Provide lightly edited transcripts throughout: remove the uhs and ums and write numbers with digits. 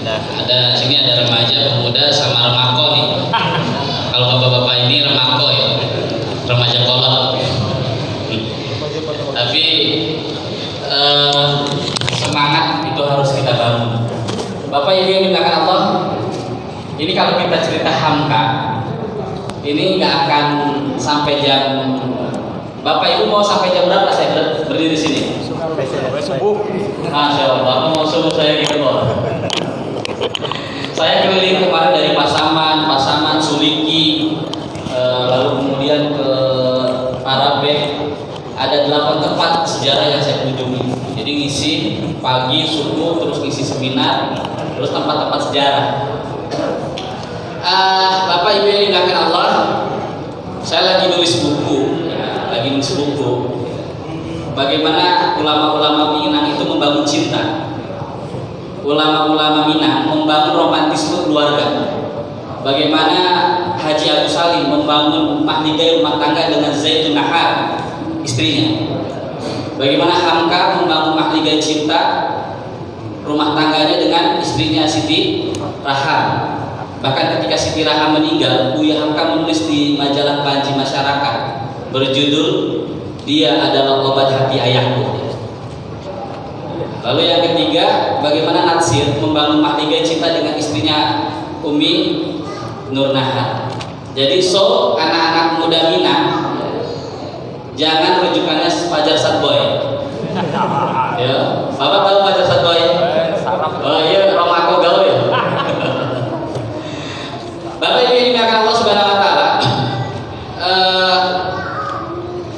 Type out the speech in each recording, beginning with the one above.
Ada sini ada remaja, pemuda sama remako nih. Kalau bapak-bapak ini remako ya, remaja kolot. Tapi semangat itu harus kita bangun. Bapak Ibu yang dimuliakan Allah, ini kalau kita cerita Hamka, ini nggak akan sampai jam. Bapak Ibu mau sampai jam berapa saya berdiri di sini? Sampai subuh. Masya Allah, mau subuh saya gitu loh. Saya keliling kemarin dari Pasaman, Suliki, lalu kemudian ke Parabek. Ada 8 tempat sejarah yang saya kunjungi. Jadi ngisi pagi, subuh, terus ngisi seminar, terus tempat-tempat sejarah. Bapak Ibu yang dimuliakan Allah, saya lagi nulis buku, bagaimana ulama-ulama Minang itu membangun cinta. Ulama-ulama Minang membangun romantisme keluarga. Bagaimana Haji Agus Salim membangun mahligai rumah tangga dengan Zaitun Nahar, istrinya. Bagaimana Hamka membangun mahligai cinta rumah tangganya dengan istrinya Siti Raham. Bahkan ketika Siti Raham meninggal, Buya Hamka menulis di majalah Panji Masyarakat berjudul Dia Adalah Obat Hati Ayahku. Lalu yang ketiga, bagaimana Natsir membangun mahligai cinta dengan istrinya Umi Nur Nahar. Jadi anak-anak muda Minang, jangan rujukannya Fajar Satboy. Ya, Bapak tahu Fajar Satboy? Oh iya, Romako gaul ya. Bapak Ibu yang dimuliakan Allah Subhanahu wa taala.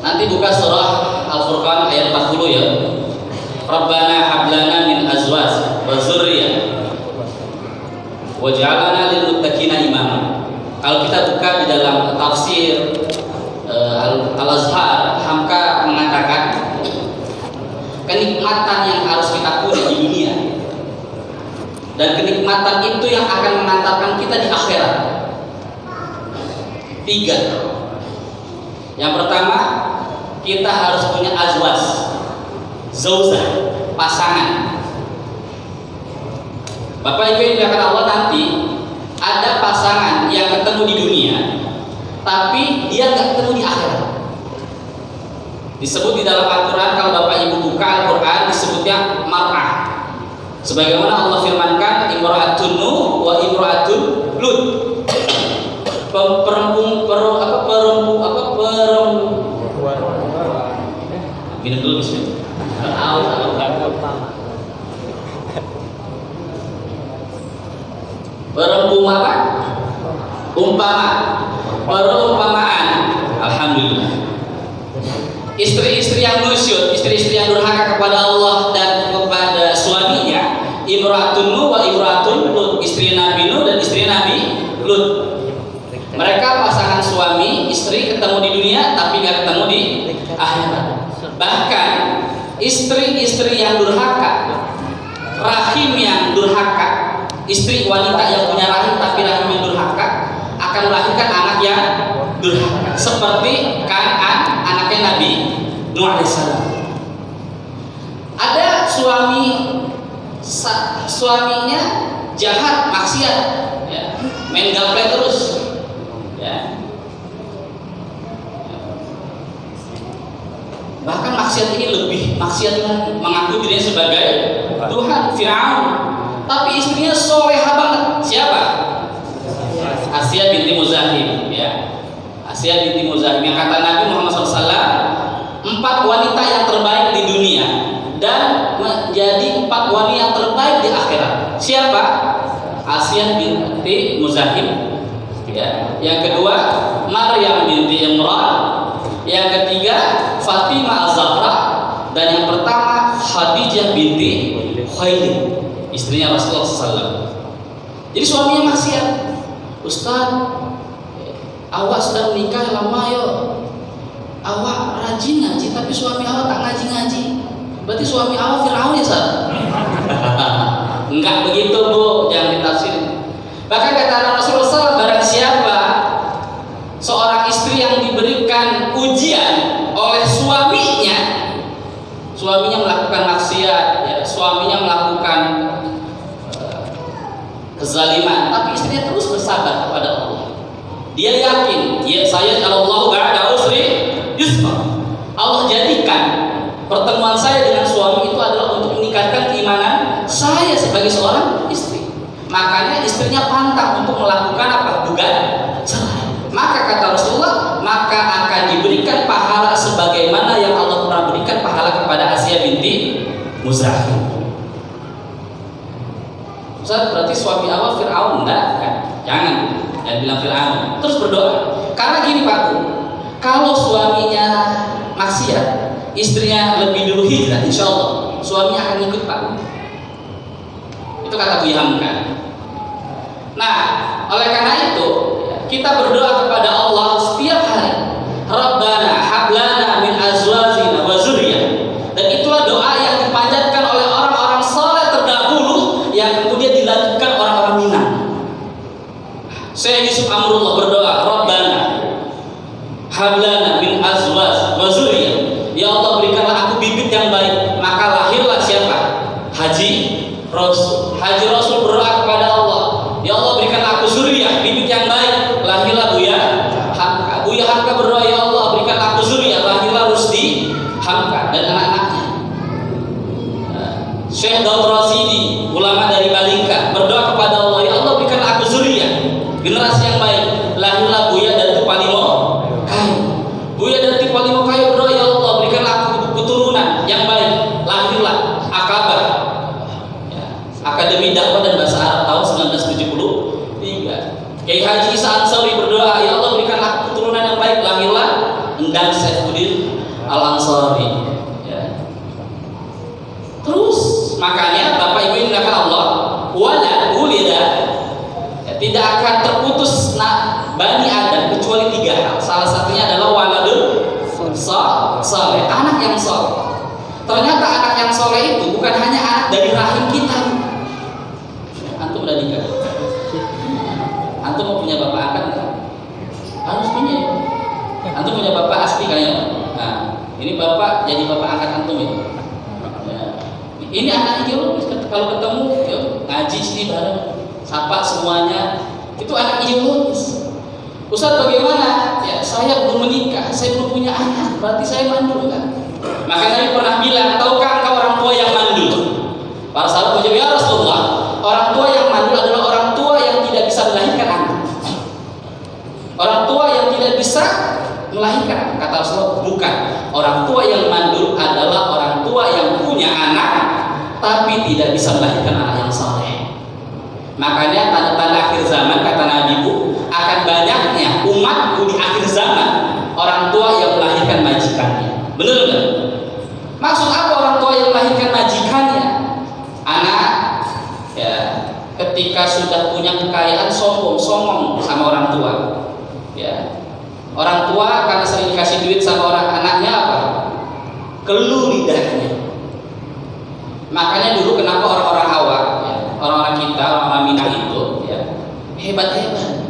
Nanti buka surah Al-Furqan ayat 40 ya. Rabbana hablana min azwaj wa dzurriyyah waj'alna lil muttaqina imama. Kalau kita buka di dalam tafsir Al-Azhar, Hamka mengatakan kenikmatan yang harus kita punya di dunia dan kenikmatan itu yang akan mengantarkan kita di akhirat. 3. Yang pertama, kita harus punya azwaj, zauzah, pasangan. Bapak Ibu yang dimuliakan Allah, nanti ada pasangan yang ketemu di dunia tapi dia nggak ketemu di akhirat. Disebut di dalam Al-Quran, kalau Bapak Ibu buka Al-Quran disebutnya mar'ah. Sebagaimana Allah firmankan, imra'atun Nuh wa imra'atun Lut. Minum dulu bismillah. Perumpamaan. Alhamdulillah. Istri-istri yang nusyud, istri-istri yang durhaka kepada Allah dan kepada suaminya, imra'atun Nuh wa imra'atun Lut, istri Nabi Nuh dan istri Nabi Lut. Mereka pasangan suami istri ketemu di dunia tapi nggak ketemu di akhirat. Bahkan istri-istri yang durhaka, rahim yang durhaka, istri wanita yang punya rahim tapi rahim yang durhaka akan melahirkan anak yang durhaka, seperti Kan'an, anaknya Nabi Nuh alaihissalam. Ada suaminya jahat, maksiat, ya, main gaple terus, ya. Bahkan maksiat ini lebih maksiat lagi, mengaku dirinya sebagai Tuhan, Firaun. Tapi istrinya solehah banget. Siapa? Asiyah binti Muzahim, ya. Asiyah binti Muzahim yang kata Nabi Muhammad SAW, 4 wanita yang terbaik di dunia dan menjadi 4 wanita yang terbaik di akhirat. Siapa? Asiyah binti Muzahim, ya. Yang kedua Maryam binti Imran. Yang ketiga Fatimah Az-Zahra. Dan yang pertama Khadijah binti Khuwailid, istrinya Rasulullah SAW. Jadi suaminya maksiat. Ustaz, awak sedang menikah lama yo, awak rajin ngaji tapi suami awak tak ngaji-ngaji, berarti suami awak Firaun ya Ustaz? Enggak begitu Bu, jangan ditafsir. Bahkan kata Rasulullah SAW, barang siapa seorang istri yang diberikan ujian oleh suaminya melakukan maksiat, ya, suaminya melakukan kezaliman, tapi istrinya terus bersabar kepada Allah. Dia yakin, ya saya kalau Allah ba'da usri yusra. Allah jadikan pertemuan saya dengan suami itu adalah untuk meningkatkan keimanan saya sebagai seorang istri. Makanya istrinya pantang untuk melakukan apa? Gugat cerai. Maka kata Rasulullah, maka akan diberikan pahala sebagaimana yang Allah pernah berikan pahala kepada Asiyah binti Muzahim. Ustaz, berarti suami awal Fir'aun? Enggak kan? Jangan bilang Fir'aun. Terus berdoa. Karena gini Pak, kalau suaminya maksiat, istrinya lebih dulu hijrah, insya Allah suaminya akan ikut Pak. Itu kata Bu Hamka. Nah, oleh karena itu kita berdoa kepada Allah setiap hari. Rabbana hablana min azwajina wa dzurriyyah. Dan itulah doa yang dipanjatkan oleh orang-orang saleh terdahulu yang kemudian dilanjutkan orang-orang Minang. Saya Yusuf Amrullah berdoa, Rabbana hablana min azwaj wa dzurriyyah. Ya Allah, berikanlah aku bibit yang baik. Maka lahirlah siapa? Haji Rasul. Haji Rasul berdoa kepada Allah, ya Allah, berikanlah aku zuriyah, bibit yang baik. Lahirlah Buya Hamka. Buya Hamka berdoa, ya Allah, berikanlah aku zuriyah. Lahirlah Rusdi Hamka dan anak-anaknya. Syekh Daud Rasidi, ulama dari Balingka, berdoa kepada Allah, ya Allah, berikanlah aku zuriyah, generasi yang baik. Lahirlah Buya dan Tupalimo Kayu. Buya dan Tupalimo Kayu berdoa, ya Allah, berikanlah aku keturunan yang baik. Lahirlah Akabah, Akademi Dakwah dan Bahasa Arab tahun 1973. Kiai Haji Isa Ansori berdoa, ya Allah, berikanlah keturunan yang baik. Lahirlah Endang Saifuddin Al Ansori. Ya. Terus makanya Bapak Ibu yang dimuliakan Allah, wala ulida, ya, tidak akan terputus Bani Adam kecuali 3 hal. Salah satunya adalah waladul saleh, anak yang saleh. Ternyata anak yang soleh itu bukan hanya anak dari rahim kita. Antum udah nikah? Antum mau punya bapak angkat nggak? Harus punya. Antum punya bapak asli kayaknya. Nah, ini bapak jadi bapak angkat antum ya. Ini anak ideologis. Kalau ketemu, yuk, ngaji sini bareng, sapa semuanya. Itu anak ideologis. Ustaz, bagaimana? Ya, saya belum menikah, saya belum punya anak. Berarti saya mandul nggak? Maka Nabi pernah bilang, tahukah engkau orang tua yang mandul? Para sahabat menjawab, ya Rasulullah, orang tua yang mandul adalah orang tua yang tidak bisa melahirkan anak. Orang tua yang tidak bisa melahirkan. Kata Rasulullah, bukan. Orang tua yang mandul adalah orang tua yang punya anak tapi tidak bisa melahirkan anak yang saleh. Makanya tanda-tanda akhir zaman, kata Nabi, akan banyaknya umatku di akhir zaman orang tua yang melahirkan majikannya. Benar nggak? Maksud apa orang tua yang melahirkan majikannya? Anak ya ketika sudah punya kekayaan sombong sama orang tua. Ya. Orang tua karena sering dikasih duit sama orang anaknya apa? Keluh lidahnya. Makanya dulu kenapa orang-orang awam, ya, orang-orang kita, orang-orang Minang itu ya, hebat-hebat.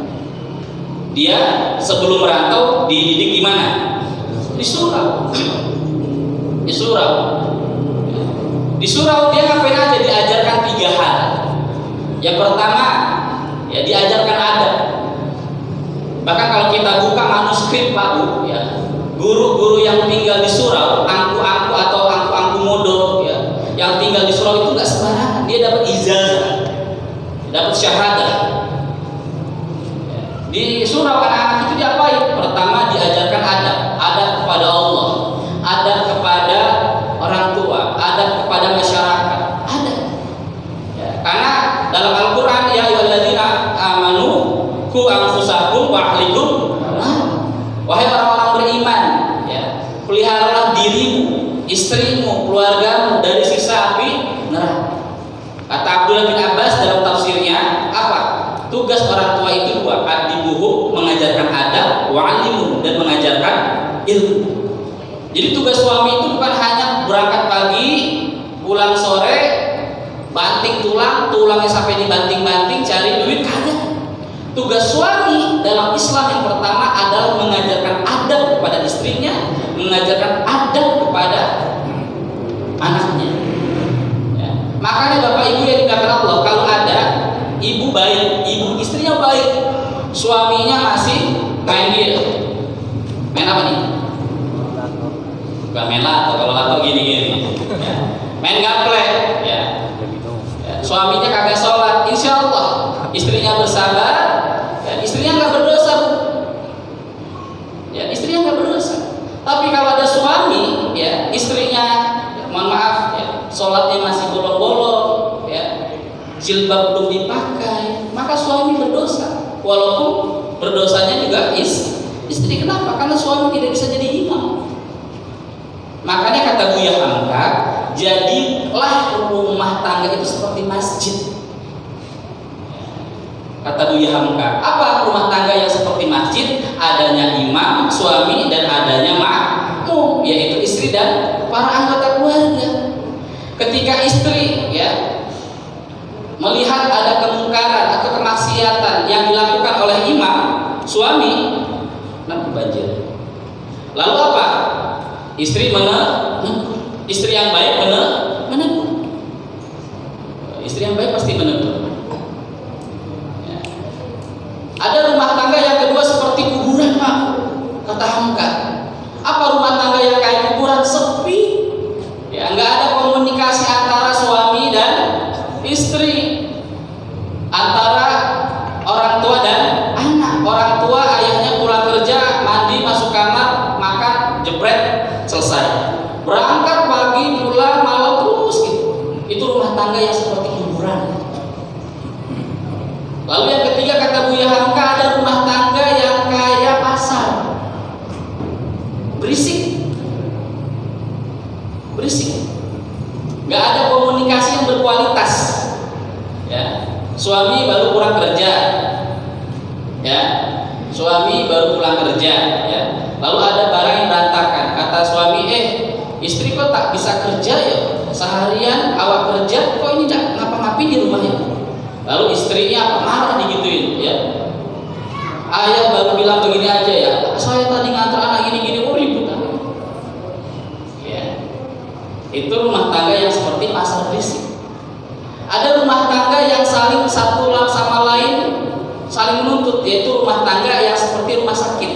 Dia sebelum merantau dididik gimana? Di surau. Di surau. Di surau dia ngapain aja? Diajarkan 3 hal. Yang pertama, ya diajarkan adab. Bahkan kalau kita buka manuskrip Pak Bu, ya, guru-guru yang tinggal di surau, angku-angku atau angku-angku modok, ya, yang tinggal di surau itu nggak sembarangan. Dia dapat ijazah, dapat syahadah. Di surau anak-anak itu diapain? Pertama diajarkan adab kepada Allah, adab kepada orang tua, adab kepada masyarakat, adab. Ya, karena dalam Al-Quran, ya ayyuhalladzina amanu qu anfusakum wa ahlikum, wahai orang-orang beriman, ya, peliharalah dirimu, istrimu, keluargamu dari siksa api neraka. Kata Abdullah bin Abbas dalam tafsirnya, apa? Tugas orang tua itu 2, adibuhu, mengajarkan adab, wa'alimuhu, dan mengajarkan ilmu. Jadi tugas suami itu bukan hanya berangkat pagi, pulang sore, banting tulangnya sampai dibanting-banting, cari duit, kagak. Tugas suami dalam Islam yang pertama adalah mengajarkan adab kepada istrinya, mengajarkan adab kepada anaknya. Ya. Makanya Bapak Ibu yang dikatakan Allah, kalau ada ibu bayi Bukan main lato, kalau lato gini-gini. Ya. Main gaplek, ya. Ya. Suaminya kagak sholat, insya Allah istrinya bersabar, ya, istrinya nggak berdosa. Ya, istrinya nggak berdosa. Tapi kalau ada suami, ya, istrinya, ya, mohon maaf, ya, sholatnya masih bolong-bolong, ya, jilbab belum dipakai, maka suami berdosa. Walaupun berdosanya juga istri. Kenapa? Karena suami tidak bisa jadi imam. Makanya kata Buya Hamka, jadilah rumah tangga itu seperti masjid. Kata Buya Hamka, apa rumah tangga yang seperti masjid? Adanya imam, suami, dan adanya makmum, yaitu istri dan para anggota keluarga. Ketika istri, ya, melihat ada kemungkaran atau kemaksiatan yang dilakukan oleh imam, suami nanti banjir. Lalu apa? Istri menegur. Istri yang baik menegur. Istri yang baik pasti menegur. Ada rumah tangga yang kedua seperti kuburan, Pak. Kata Hamka. Apa rumah tangga yang kayak kuburan? Sepi. Ya, nggak ada komunikasi antara suami dan istri, antara orang tua dan anak. Orang tua ayahnya pulang kerja, mandi, masuk kamar, makan, jebret, selesai. Berangkat pagi, pulang malam terus gitu. Itu rumah tangga yang seperti kuburan. Lalu yang ketiga kata Buya Hamka, ada rumah tangga yang kayak pasar, berisik, nggak ada komunikasi yang berkualitas. Ya, suami baru pulang kerja, ya, suami baru pulang kerja, ya. Lalu ada barang yang berantakan. Kata suami, istri kok tak bisa kerja ya? Seharian awak kerja, kok ini nggak ngapa-ngapain di rumahnya? Lalu istrinya apa? Marah digituin, ya. Ayah baru bilang begini aja ya, saya tadi ngantar anak gini-gini, ribut. Ya. Itu rumah tangga yang seperti pasar berisik. Ada rumah tangga yang saling satu sama lain saling menuntut, yaitu rumah tangga yang seperti rumah sakit.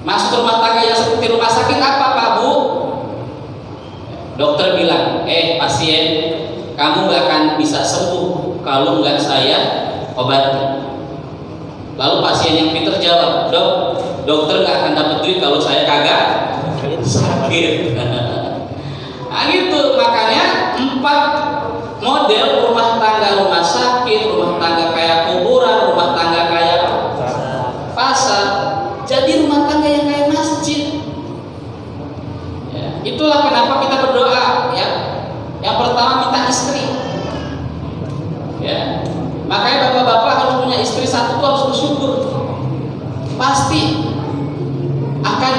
Masuk rumah tangga yang seperti rumah sakit apa, Pak, Bu? Dokter bilang, pasien, kamu gak akan bisa sembuh kalau nggak saya obati. Lalu pasien yang pintar jawab, dokter nggak akan dapat duit kalau saya kagak sakit. Nah gitu, makanya 4 model rumah tangga: rumah sakit, rumah tangga kayak kuburan, rumah tangga kayak pasar. Jadi rumah tangga yang kayak masjid. Ya, itulah kenapa kita berdoa, ya. Yang pertama minta istri, ya. Makanya bapak-bapak harus punya istri satu tuh harus bersyukur. Pasti akan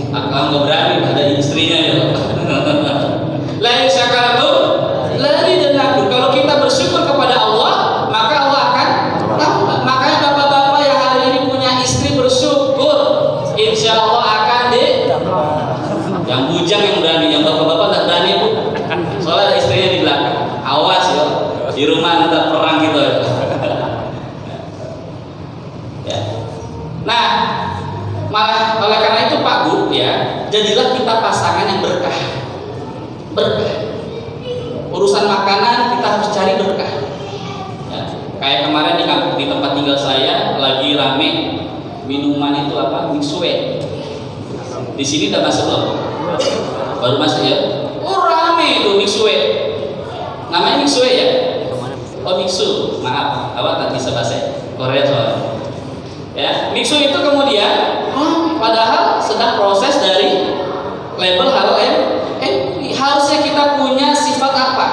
nggak berani ada istrinya ya. La syakaratum la yadnaku. Kalau kita bersyukur kepada Allah, maka Allah akan tambah. Makanya bapak-bapak yang hari ini punya istri bersyukur, insya Allah akan yang bujang yang berani, yang bapak-bapak tak berani, Bu. Soalnya ada istrinya di belakang. Awas ya, di rumah nanti perang gitu. Ya. Nah, malah oleh karena itu Pak, Bu, ya, jadilah kita pasangan yang berkah. Urusan makanan kita harus cari berkah. Ya. Kayak kemarin di tempat tinggal saya lagi rame minuman itu apa? Mixue. Di sini udah masuk loh. Baru masuk ya. Oh rame itu Mixue. Namanya Mixue ya? Oh Mixu. Maaf, awak tak bisa bahasa Korea soalnya. Ya, Mixu itu kemudian padahal sedang proses dari label halal harusnya kita punya sifat apa?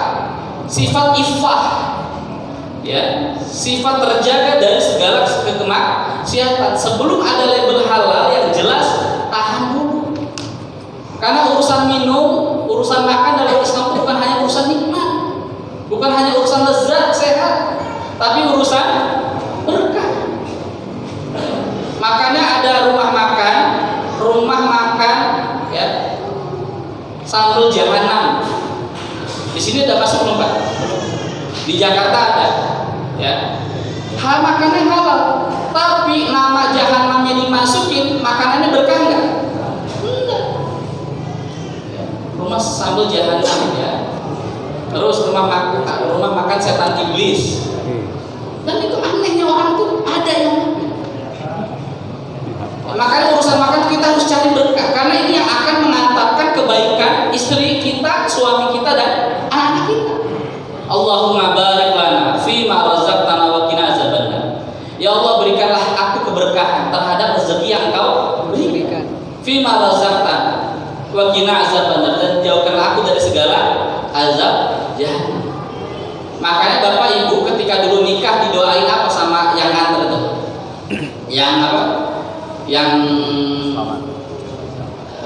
Sifat iffah, ya, sifat terjaga dari segala kemaksiatan. Sebelum ada label halal yang jelas, tahan dulu. Karena urusan minum, urusan makan dalam Islam itu bukan hanya urusan nikmat, bukan hanya urusan lezat sehat, tapi urusan berkah. Makanya ada rumah makan, ya, sambal jahanam. Di sini ada masuk belum, Pak? Di Jakarta ada, ya. Makanannya halal, tapi nama jahanamnya dimasukin, makanannya rumah sambal jahanam ya. Terus rumah makan setan iblis. Dan itu anehnya orang tuh ada yang makanya urusan makan kita harus cari berkah, karena ini yang akan mengantarkan kebaikan istri kita, suami kita, dan anak kita. Allahumma barik lana fi ma razaqtana wa qina azabannar. Ya Allah, berikanlah aku keberkahan terhadap rezeki yang Engkau berikan. Fi ma razaqtana wa qina azabannar, dan jauhkanlah aku dari segala azab jahanam. Makanya Bapak Ibu ketika dulu nikah didoain apa sama yang nganter itu? Yang apa? Yang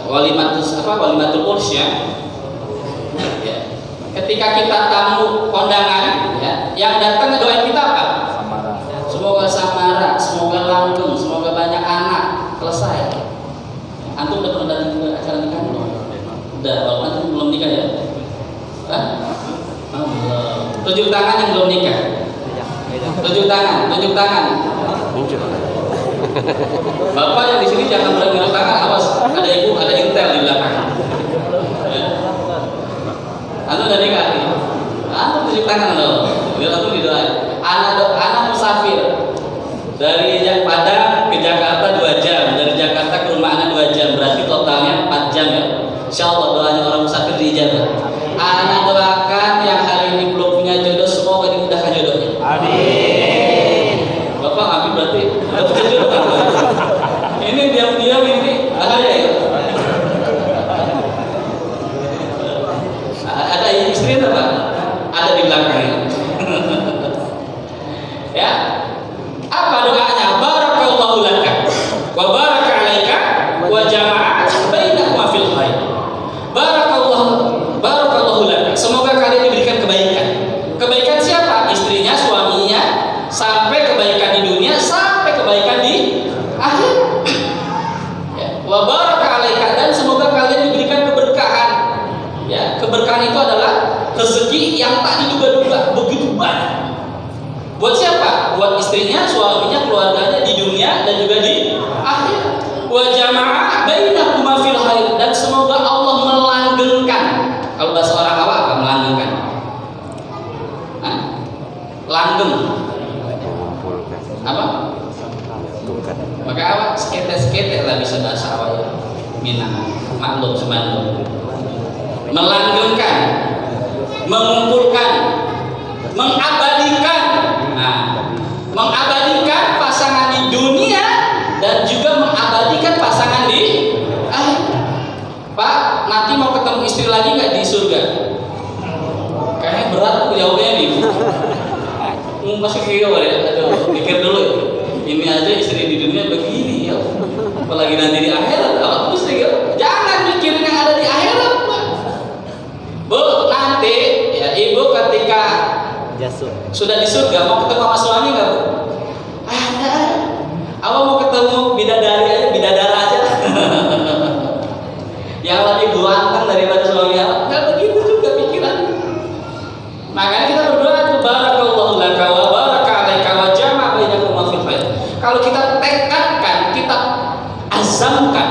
walimatul urs ya. Ketika kita tamu kondangan ya, yang datang doain kita apa? Semoga samara, semoga langgeng, semoga banyak anak. Selesai. Antum udah pernah datang ke acara nikah? Udah, walaupun antum belum nikah ya? Hah? Tunjuk tangan yang belum nikah. Tunjuk tangan. Bapak yang di sini jangan berani tunjuk tangan, awas. Ada ibu, ada intel di belakang. Anu udah nikah nih. Anu tunjuk tangan loh. Biar aku didoain. Anak musafir dari Padang ke Jakarta 2 jam, dari Jakarta ke rumah anak 2 jam, berarti totalnya 4 jam ya. Insyaallah doanya orang musafir diijabah. Anak doakan yang hari ini belum punya jodoh, semoga dimudahkan jodohnya. Amin. Bapak amin berarti dapat jodoh kan? Ini diam-diam ini bahaya ya. Ada istri apa? Ada di belakangnya. Ya. Apa doanya? Barakallahu laka wa baraka alaika wa jama'a bainakuma fil khair. Barakallahu laka. Semoga kalian diberikan kebaikan. Kebaikan siapa? Istrinya, suaminya, sampai kebaikan di dunia, sampai kebaikan di akhir. Ya. Wa baraka alaika, dan semoga kalian diberikan keberkahan. Ya, keberkahan itu adalah rezeki yang tak diduga-duga, begitu banyak. Buat siapa? Buat istrinya, suaminya, keluarganya di dunia dan juga di akhir. Wa jama'a bainakuma fil khair, dan semoga Allah melanggengkan. Kalau bahasa orang Jawa apa melanggengkan? Hah? Langgeng. Apa? Maka apa? Skete-skete lah bisa bahasa Jawa ya. Minang, maklum semandung. Melanggengkan, mengumpulkan, mengabadikan. Nah, mengabadikan pasangan di dunia dan juga mengabadikan pasangan di akhir. Pak, nanti mau ketemu istri lagi nggak di surga? Kayaknya berat tuh jawabnya nih. Masih kira ya, aduh, pikir dulu. Ini aja istri di dunia begini ya. Apalagi nanti di akhirat, apa mesti ya? Jangan mikirin yang ada di akhirat, Pak. Bu, nanti ya ibu ketika sudah di surga mau ketemu sama suami nggak, Bu? Ada. Awal mau ketemu bidadara aja. Yang lebih ganteng daripada suami awak. Nggak begitu juga pikiran. Makanya kita berdoa tuh barakallahu laka wa baraka alaika wa jama'a bainakuma fil khair. Kalau kita tekadkan, kita azamkan,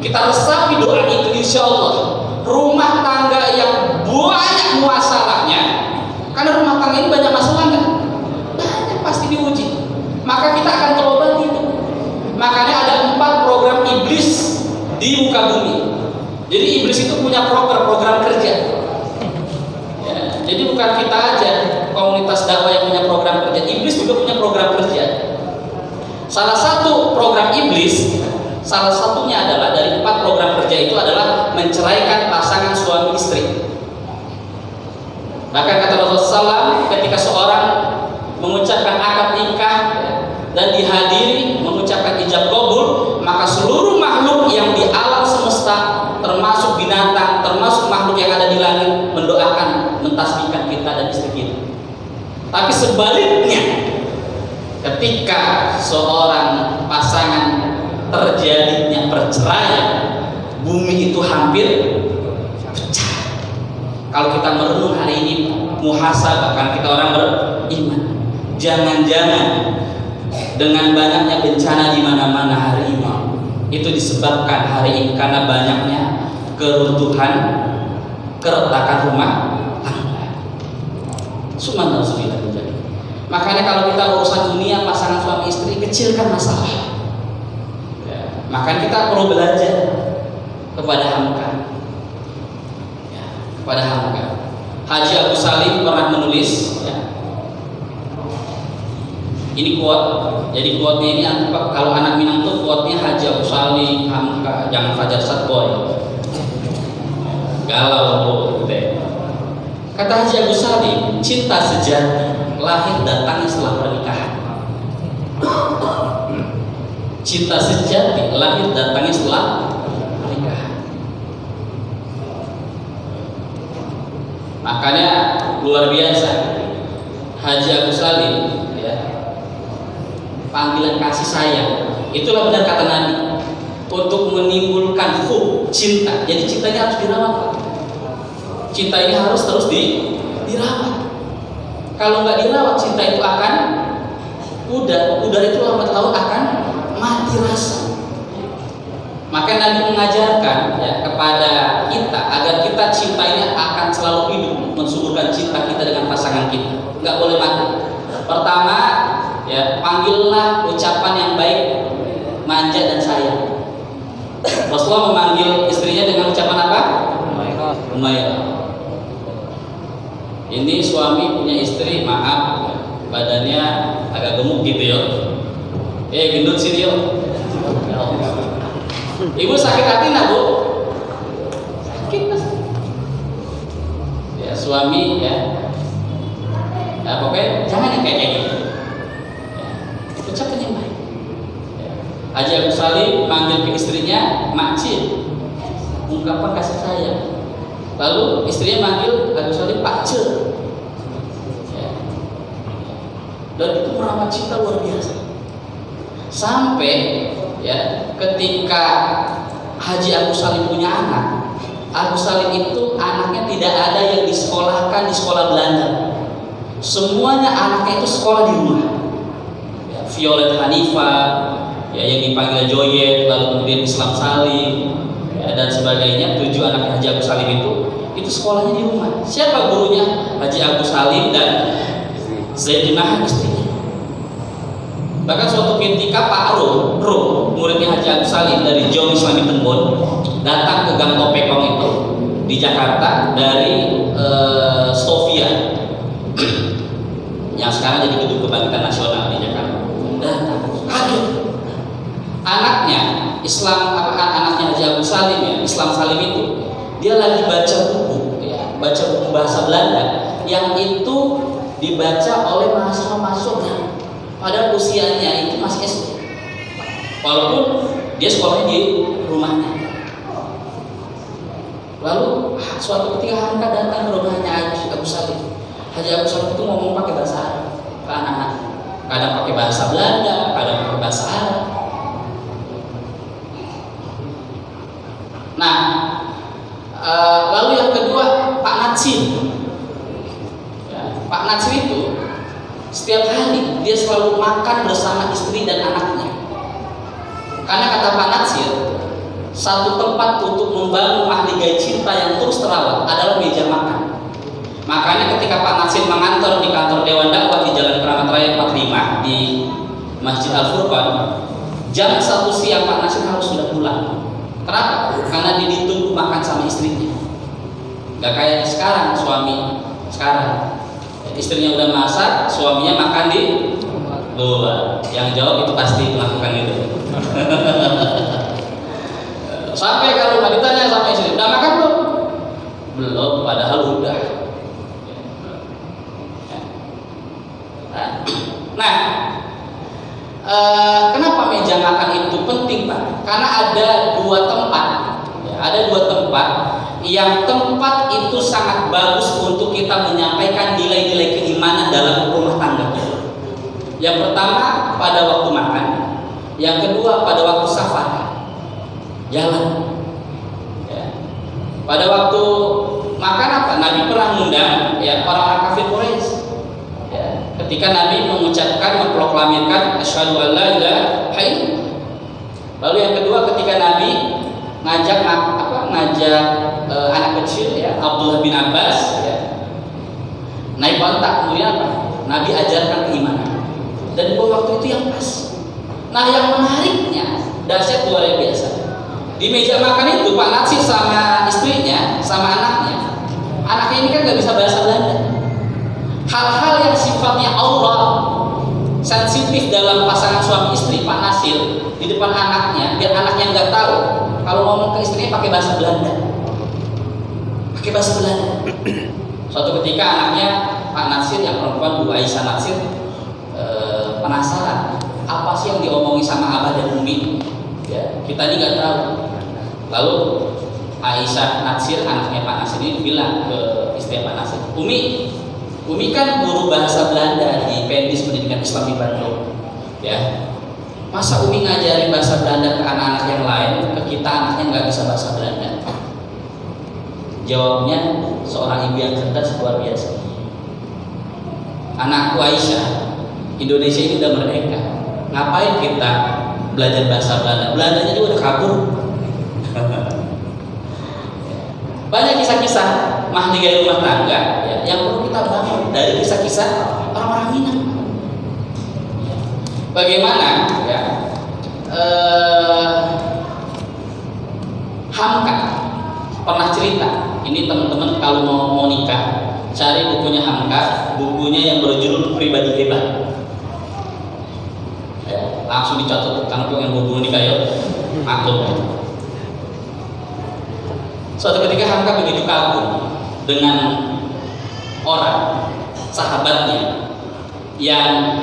kita resapi doa itu, insya Allah rumah tangga yang banyak masalahnya. Karena rumah tangga ini banyak masalah nggak? Banyak, pasti diuji. Maka kita akan terobati itu. Makanya ada 4 program iblis di muka bumi. Jadi iblis itu punya program kerja. Ya, jadi bukan kita aja komunitas dakwah yang punya program kerja. Iblis juga punya program kerja. Salah satu program iblis, salah satunya adalah dari 4 program kerja itu adalah menceraikan pasangan suami istri. Bahkan kata Rasulullah SAW, ketika seorang mengucapkan akad nikah dan dihadiri mengucapkan ijab kabul, maka seluruh makhluk yang di alam semesta, termasuk binatang, termasuk makhluk yang ada di langit, mendoakan, mentasbihkan kita dan istri kita. Tapi sebaliknya, ketika seorang pasangan terjadinya perceraian, bumi itu hampir pecah. Kalau kita merenung hari ini, muhasabah, kan kita orang beriman, jangan-jangan dengan banyaknya bencana di mana-mana hari ini, itu disebabkan hari ini karena banyaknya keruntuhan, keretakan rumah tangga. Subhanallah. Makanya kalau kita urusan dunia pasangan suami istri, kecilkan masalah. Ya, makanya kita perlu belajar kepada Hamka. Ya, kepada Hamka. Haji Abu Salim pernah menulis, ya, ini quote. Jadi quote ini kalau anak Minang tuh quote-nya Haji Abu Salim, Hamka, jangan Fajar Satboy. Galau gitu. Kata Haji Abu Salim, cinta sejati lahir datangnya setelah pernikahan. Cinta sejati lahir datangnya setelah pernikahan. Makanya luar biasa Haji Abu Salim, ya, panggilan kasih sayang. Itulah benar kata Nabi, untuk menimbulkan cinta. Jadi cintanya harus dirawat. Cinta ini harus terus dirawat. Kalau nggak dirawat, cinta itu akan pudar itu lambat laun akan mati rasa. Maka Nabi mengajarkan, ya, kepada kita agar kita cinta ini akan selalu hidup, mensuburkan cinta kita dengan pasangan kita, nggak boleh mati. Pertama, ya, panggillah ucapan yang baik, manja dan sayang. Rasulullah memanggil istrinya dengan ucapan apa? Umairah. Ini suami punya istri, maaf, badannya agak gemuk gitu ya. Gendut sini yo. Ibu sakit hati nak bu? Sakit mas. Ya suami ya. Nah, pokoknya jangan yang kayak gitu. Ya, ucapkan yang baik. Ya. Haji Abu Salim manggil ke istrinya Makcil, ungkapan kasih sayang. Lalu istrinya manggil Abu Salim Pak Ce, ya. Dan itu merawat cinta luar biasa. Sampai, ya, ketika Haji Abu Salim punya anak, Abu Salim itu anaknya tidak ada yang disekolahkan di sekolah Belanda. Semuanya anaknya itu sekolah di rumah. Ya, Violet Hanifah, ya, yang dipanggil Joyet, lalu kemudian Islam Salim, ya, dan sebagainya. 7 anak Haji Abu Salim itu sekolahnya di rumah. Siapa gurunya? Haji Abu Salim dan Zaidunah istrinya. Bahkan suatu ketika Pak Rum, muridnya Haji Abu Salim dari Jom Islami Tembon, datang ke Gang Topekong itu di Jakarta dari Stovia, yang sekarang jadi Gedung Kebangkitan Nasional di Jakarta. Datang, kaget. Anaknya anaknya Haji Abu Salim, ya, Islam Salim itu, dia lagi baca buku, ya, baca buku bahasa Belanda yang itu dibaca oleh mahasiswa-mahasiswa Belanda. Padahal usianya itu masih SD. Walaupun dia sekolahnya di rumahnya. Lalu suatu ketika Hamka datang ke rumahnya Haji Abu Salim. Haji Abu Salim itu ngomong pakai bahasa Arab ke anak-anak. Kadang pakai bahasa Belanda, kadang pakai bahasa Arab. Nah, lalu yang kedua Pak Natsir. Ya, Pak Natsir itu setiap hari dia selalu makan bersama istri dan anaknya. Karena kata Pak Natsir, satu tempat untuk membangun ahli cinta yang terus terawat adalah meja makan. Makanya ketika Pak Natsir mengantar di kantor Dewan Dakwah di Jalan Keramat Raya 45 di Masjid Al Furqan, jam 1 siang Pak Natsir harus sudah pulang. Kenapa? Karena dia ditunggu makan sama istrinya. Gak kayak sekarang suami sekarang. Istrinya udah masak, suaminya makan di luar. Yang jawab itu pasti melakukan itu. Sampai kalau nggak ditanya sama istri, udah makan belum? Belum, padahal udah. Nah, kenapa meja makan itu penting, Pak? Karena ada 2 tempat, ya, ada 2 tempat yang tempat itu sangat bagus untuk kita menyampaikan nilai-nilai keimanan dalam rumah tangga kita. Yang pertama pada waktu makan, yang kedua pada waktu safar, jalan. Ya. Pada waktu makan apa? Nabi pernah mengundang, ya, orang-orang kafir Quraisy. Ya. Ketika Nabi mengucapkan, memproklamirkan asyhadu alla ilaha illallah. Lalu yang kedua ketika Nabi ngajak anak kecil ya, Abdullah bin Abbas ya, naik ontak. Kemudian apa? Nabi ajarkan keimanan dan waktu itu yang pas. Nah, yang menariknya dahsyat luar biasa. Di meja makan itu Pak Natsir sama istrinya, sama anaknya. Anaknya ini kan nggak bisa bahasa Belanda. Hal-hal yang sifatnya Allah sensitif dalam pasangan suami istri, Pak Nasir di depan anaknya, biar anaknya nggak tahu. Kalau ngomong ke istrinya pakai bahasa Belanda, pakai bahasa Belanda. Suatu ketika anaknya Pak Nasir yang perempuan, Bu Aisyah Nasir, penasaran apa sih yang diomongi sama Abah dan Umi. Ya, kita ini nggak tahu. Lalu Aisyah Nasir, anaknya Pak Nasir ini bilang ke istri Pak Nasir, Umi kan guru bahasa Belanda di Pendis Pendidikan Islam di Bandung, ya. Masa Umi ngajarin bahasa Belanda ke anak-anak yang lain, ke kita anaknya nggak bisa bahasa Belanda? Jawabnya seorang ibu yang cerdas luar biasa. Anakku Aisyah, Indonesia ini udah merdeka. Ngapain kita belajar bahasa Belanda? Belandanya juga udah kabur. Banyak kisah-kisah mahligai rumah tangga ya, yang perlu kita bangun dari kisah-kisah orang-orang Minang. Bagaimana ya, Hamka pernah cerita. Ini teman-teman kalau mau nikah, cari bukunya Hamka, bukunya yang berjudul Pribadi Hebat. Ya, langsung dicatat karena pengen buku nikah ya, maklum. Suatu ketika Hamka begitu kagum dengan orang sahabatnya yang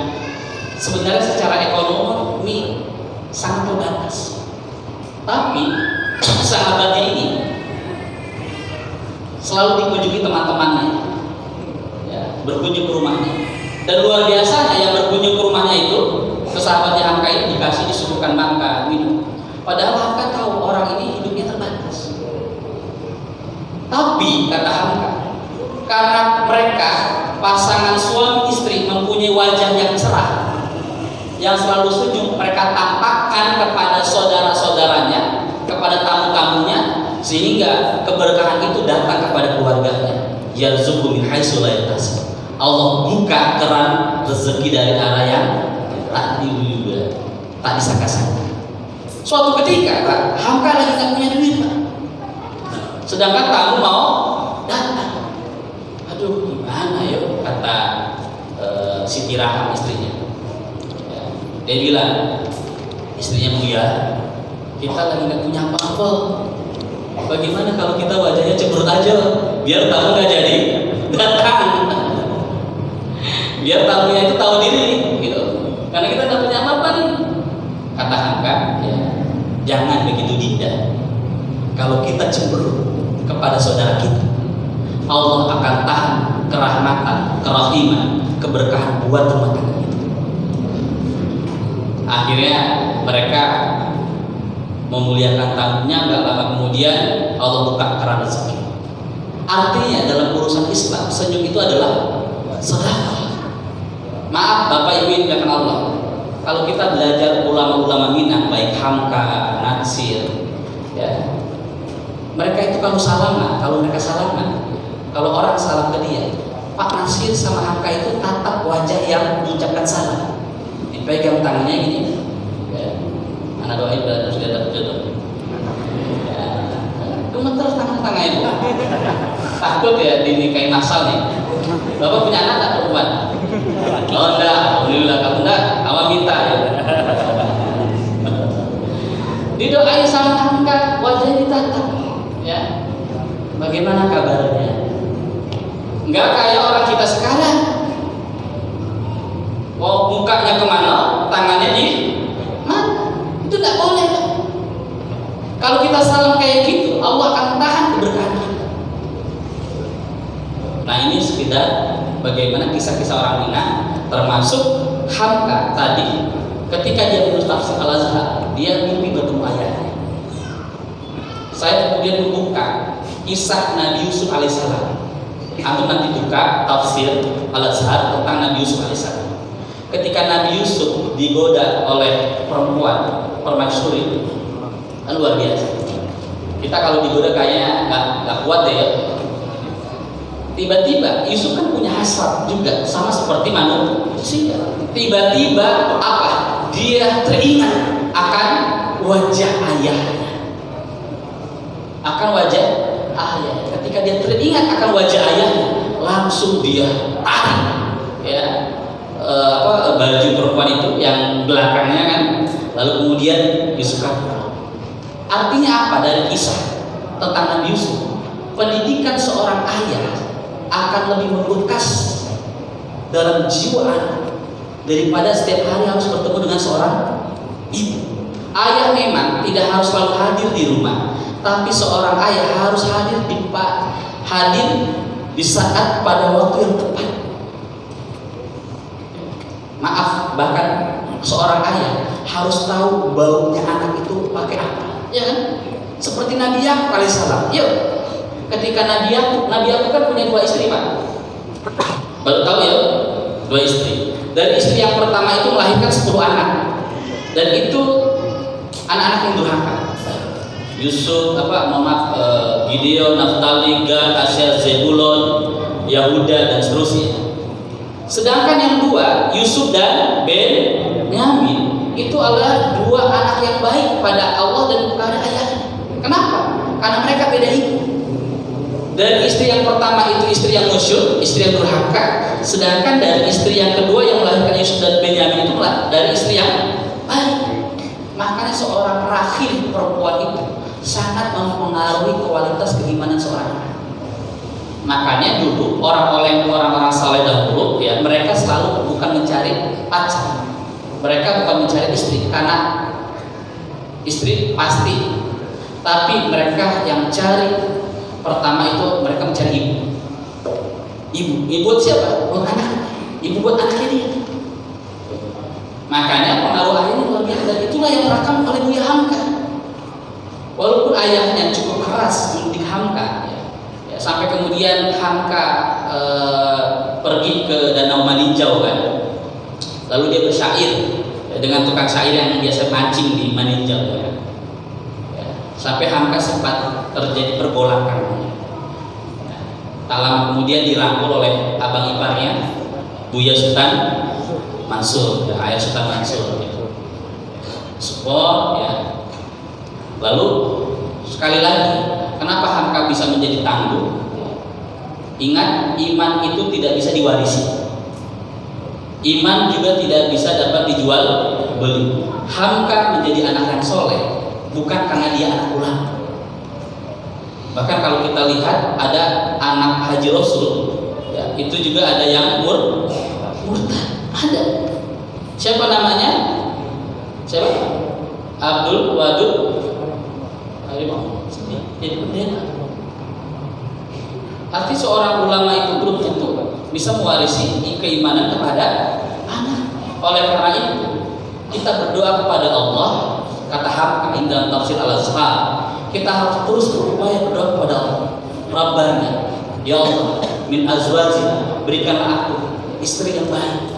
sebenarnya secara ekonomi sangat terbatas, tapi sahabatnya ini selalu dikunjungi teman-temannya, ya, berkunjung ke rumahnya. Dan luar biasanya yang berkunjung ke rumahnya itu, ke sahabatnya Hamka ini disuguhkan makan, minum. Padahal Hamka tahu orang ini hidupnya terbatas. Tapi kata Hamka, karena mereka pasangan suami istri mempunyai wajah yang cerah, yang selalu senyum, mereka tampakkan kepada saudara-saudaranya, kepada tamu-tamunya, sehingga keberkahan itu datang kepada keluarganya. Yarzuqu min haitsu la yahtasib. Allah buka keran rezeki dari arah yang tak diduga, tak disangka-sangka. Suatu ketika, Pak, Hamka lagi tak punya duit, Pak. Sedangkan tamu mau datang. Aduh, gimana ya, kata Siti Raham istrinya. Ya, dia bilang, istrinya Mulia, kita lagi nggak punya apa-apa. Bagaimana kalau kita wajahnya cemberut aja, biar tamu nggak jadi datang. Biar tamunya itu tahu diri, gitu. Karena kita nggak punya apa-apa nih. Kata Hamka, ya, jangan begitu dinda. Kalau kita cemberut kepada saudara kita, Allah akan tahan kerahmatan, kerahiman, keberkahan buat rumah tangga kita. Akhirnya mereka memuliakan tamunya. Gak lama kemudian Allah buka keran rezeki. Artinya dalam urusan Islam, senyum itu adalah sedekah. Maaf Bapak Ibu yang dimuliakan Allah, kalau kita belajar ulama-ulama Minang, baik Hamka, Natsir, ya, mereka itu kalau salaman, kalau mereka salaman, kalau orang salam ke dia, Pak Nasir sama Hamka itu tatap wajah yang mengucapkan salam, dipegang tangannya gini, ya. Anak doain sudah dapat jodoh, ya. Gemeter tangan-tangannya Bu. Takut ya dinikahin masal nih. Bapak punya anak tak perempuan? Oh enggak, alhamdulillah. Kalau enggak, awak minta ya. Didoain sama Hamka, wajahnya ditatap. Ya, bagaimana kabarnya? Enggak kayak orang kita sekarang. Oh, mukanya kemana, tangannya di mana? Itu tidak boleh. Kalau kita salam kayak gitu, Allah akan tahan keberkahan kita. Nah, ini sekedar bagaimana kisah-kisah orang Minang, termasuk Hamka tadi, ketika dia menulis tafsir Al-Azhar, dia mimpi bertemu ayahnya. Saya kemudian membuka kisah Nabi Yusuf alaihissalam. Antum nanti buka tafsir Al-Azhar tentang Nabi Yusuf alaihissalam. Ketika Nabi Yusuf digoda oleh perempuan permaisuri, luar biasa. Kita kalau digoda kayaknya nggak kuat ya. Tiba-tiba Yusuf kan punya hasrat juga sama seperti manusia. Tiba-tiba apa? Dia teringat akan wajah ayahnya. Akan wajah ayah. Ketika dia teringat akan wajah ayahnya, langsung dia tarik ya baju perempuan itu yang belakangnya kan, lalu kemudian Yusuf kabur. Artinya apa dari kisah tentang Nabi Yusuf? Pendidikan seorang ayah akan lebih membekas dalam jiwa anak daripada setiap hari harus bertemu dengan seorang ibu. Ayah memang tidak harus selalu hadir di rumah, tapi seorang ayah harus hadir di saat pada waktu yang tepat. Maaf, bahkan seorang ayah harus tahu baunya anak itu pakai apa, ya kan? Seperti Nabi Yakub alaihissalam. Yuk, ketika Nabi Yakub kan punya 2 istri, Pak. Baru tahu ya, 2 istri. Dan istri yang pertama itu melahirkan 10 anak, dan itu anak-anak yang durhaka. Yusuf, Gideon, Naftali, Gad, Asyar, Zebulon, Yahuda, dan seterusnya. Sedangkan yang 2, Yusuf dan Benyamin, itu adalah 2 anak yang baik kepada Allah dan kepada ayahnya. Kenapa? Karena mereka beda ibu. Dan istri yang pertama itu istri yang musyrik, istri yang durhaka. Sedangkan dari istri yang kedua yang melahirkan Yusuf dan Benyamin itu dari istri yang baik. Makanya seorang rahim perempuan itu sangat mempengaruhi kualitas keimanan seorang anak. Makanya dulu orang-orang saleh dahulu ya, mereka selalu bukan mencari pacar, mereka bukan mencari istri karena istri pasti, tapi mereka yang cari pertama itu mereka mencari ibu. Ibu buat siapa? Buat anak. Ibu buat anaknya dia. Makanya pengaruh ayahnya luar biasa, dan itulah yang terekam oleh Buya Hamka. Walaupun ayahnya cukup keras mendidik Hamka, ya, sampai kemudian Hamka pergi ke Danau Maninjau kan, lalu dia bersyair dengan tukang syair yang biasa mancing di Maninjau ya. Sampai Hamka sempat terjadi pergolakan. Tak lama kemudian dirangkul oleh abang iparnya Buya Sultan Mansur, ya, Ayah Sultan Mansur gitu. Support ya. Lalu sekali lagi, kenapa Hamka bisa menjadi tangguh? Ingat, iman itu tidak bisa diwarisi. Iman juga tidak bisa dapat dijual beli. Hamka menjadi anak yang soleh bukan karena dia anak ulama. Bahkan kalau kita lihat ada anak Haji Rasul, ya, itu juga ada yang murtad. Ada. Siapa namanya? Siapa? Abdul Wadud. Jadi pendeta. Arti seorang ulama itu belum tentu bisa mewarisi keimanan kepada anak. Oleh karena itu kita berdoa kepada Allah. Kata Hamka dalam tafsir Al-Azhar, kita harus terus berupaya berdoa kepada Allah. Rabbana, ya Allah, min azwajina, berikanlah aku istri yang baik.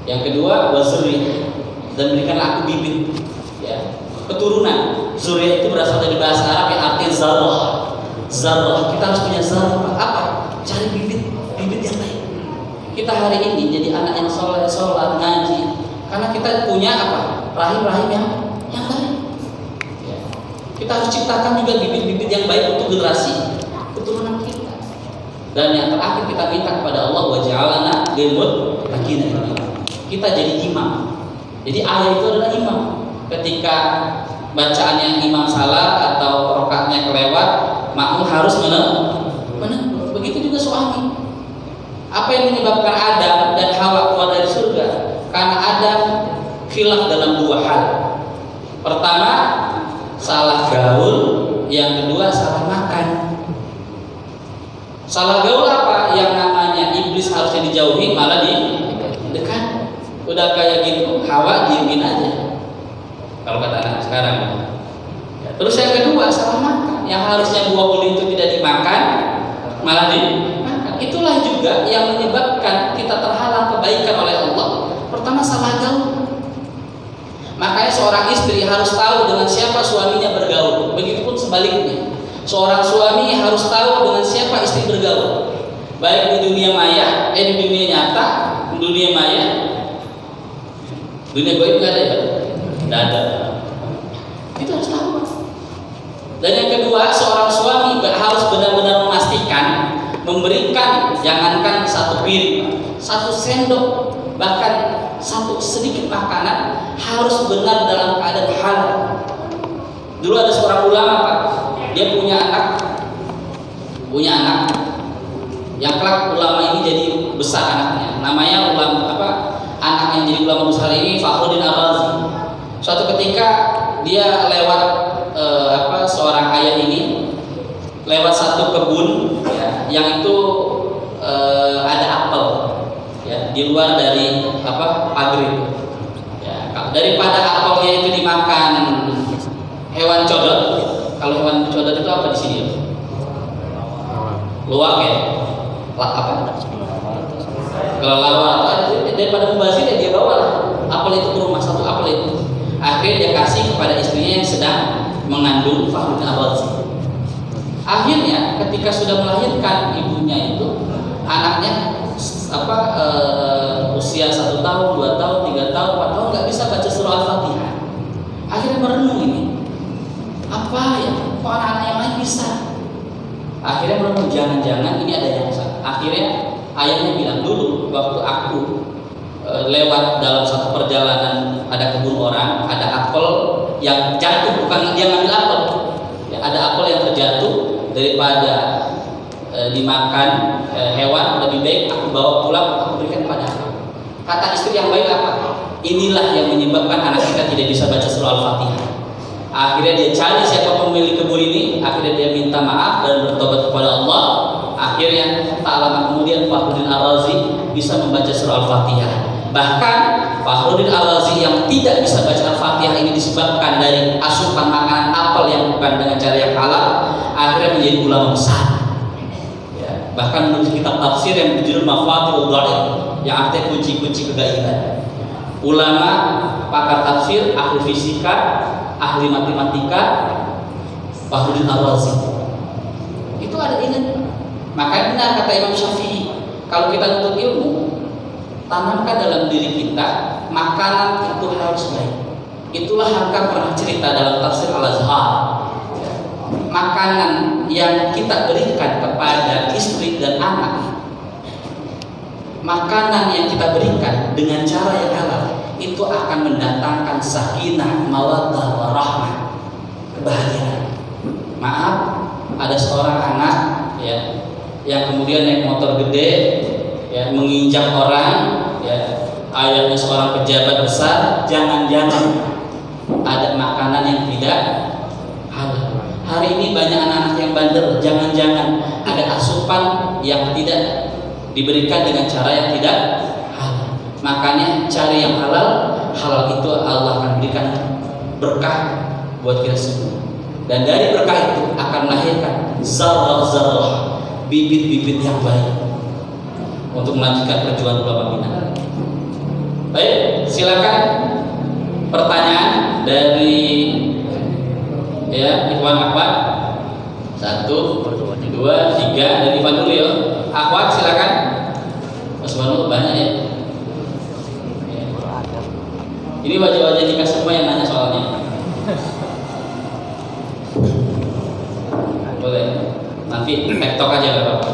Yang kedua, wazuriyah, dan berikanlah aku bibit, ya, keturunan. Zuriyah itu berasal dari bahasa Arab yang artinya zarah. Zarah, kita harus punya zarah. Apa? Cari bibit yang baik. Kita hari ini jadi anak yang sholat, ngaji, karena kita punya apa? Rahim-rahim yang baik. Ya. Kita harus ciptakan juga bibit-bibit yang baik untuk generasi keturunan kita. Dan yang terakhir kita minta kepada Allah, wa ja'alana lil muttaqina. Kita jadi imam. Jadi ayah itu adalah imam. Ketika bacaannya imam salah atau rakaatnya kelewat, makmum harus menegur. Begitu juga suami. Apa yang menyebabkan Adam dan Hawa keluar dari surga? Karena Adam khilaf dalam 2 hal. Pertama, salah gaul. Yang kedua, salah makan. Salah gaul apa? Yang namanya iblis harusnya dijauhi, malah didekat. Udah kayak gitu, Hawa diemin aja. Kalau kata anak sekarang. Ya, terus yang kedua, salah makan. Yang harusnya buah itu tidak dimakan, malah dimakan. Itulah juga yang menyebabkan kita terhalang kebaikan oleh Allah. Pertama, salah gaul. Makanya seorang istri harus tahu dengan siapa suaminya bergaul. Begitupun sebaliknya, seorang suami harus tahu dengan siapa istri bergaul. Baik di dunia maya, di dunia nyata, dunia maya, dunia gaib nggak ada ya? Nggak ada. Itu harus tahu. Dan yang kedua, seorang suami harus benar-benar memastikan memberikan, jangankan satu piring, satu sendok, bahkan satu sedikit makanan harus benar dalam keadaan halal. Dulu ada seorang ulama, Pak, dia punya anak yang kelak ulama ini jadi besar anaknya. Namanya ulama apa? Anak yang jadi ulama besar ini Fakhruddin Ar-Razi. Suatu ketika dia lewat seorang ayah ini lewat satu kebun ya, yang itu ada apel ya, di luar dari pagar itu. Ya, daripada apelnya itu dimakan hewan codot. Kalau hewan codot itu apa di sini? Luwak ya. Kelelawar, daripada membazir dia bawa lah apel itu ke rumah, satu apel itu. Akhirnya dia kasih kepada istrinya yang sedang mengandung Fakhruddin Ar-Razi. Akhirnya ketika sudah melahirkan ibunya itu, anaknya usia 1 tahun, 2 tahun, 3 tahun, 4 tahun nggak bisa baca surah Al-Fatihah. Akhirnya merenung ini, apa ya? Kok anak-anak yang lain bisa? Akhirnya merenung, jangan-jangan ini ada yang salah. Akhirnya ayahnya bilang, dulu waktu aku lewat dalam satu perjalanan ada kebun orang, ada apel yang jatuh, bukan dia ngambil apel ya, ada apel yang terjatuh, daripada dimakan hewan, lebih baik aku bawa pulang, aku berikan kepada aku. Kata istri yang baik apa? Inilah yang menyebabkan anak kita tidak bisa baca surah Al-Fatihah. Akhirnya dia cari siapa pemilik kebun ini, akhirnya dia minta maaf dan bertobat kepada Allah. Akhirnya tak lama kemudian Fakhruddin Ar-Razi bisa membaca surah Al-Fatihah. Bahkan Fakhruddin Ar-Razi yang tidak bisa baca Al-Fatihah ini disebabkan dari asupan makanan apel yang bukan dengan cara yang halal, akhirnya menjadi ulama besar ya. Bahkan menulis kitab tafsir yang berjudul Mafatihul Ghaib, yang artinya kunci-kunci kegaiban. Ulama, pakar tafsir, ahli fisika, ahli matematika, Fakhruddin Ar-Razi itu ada ini. Makanya benar kata Imam Syafi'i, kalau kita nuntut ilmu, tanamkan dalam diri kita makanan itu harus baik. Itulah Hamka pernah cerita dalam tafsir Al-Azhar, makanan yang kita berikan kepada istri dan anak, makanan yang kita berikan dengan cara yang halal, itu akan mendatangkan sakinah, mawaddah, warahmah, kebahagiaan. Maaf, ada seorang anak ya yang kemudian naik motor gede ya, menginjak orang ya, ayahnya seorang pejabat besar, jangan-jangan ada makanan yang tidak halal. Hari ini banyak anak-anak yang bandel, jangan-jangan ada asupan yang tidak diberikan dengan cara yang tidak halal. Makanya cari yang halal, halal itu Allah akan berikan berkah buat kita semua. Dan dari berkah itu akan melahirkan zarah-zarah, bibit-bibit yang baik untuk melanjutkan perjuangan ulama Minang. Baik, silakan pertanyaan dari ya ikhwan akhwat. 1, 2, 3 dari Ikhwan dulu ya. Akhwat silakan. Mas Wanu banyak ya. Ini wajah-wajah nikah semua yang nanya soalnya. Boleh. Nanti tektok aja nggak apa-apa.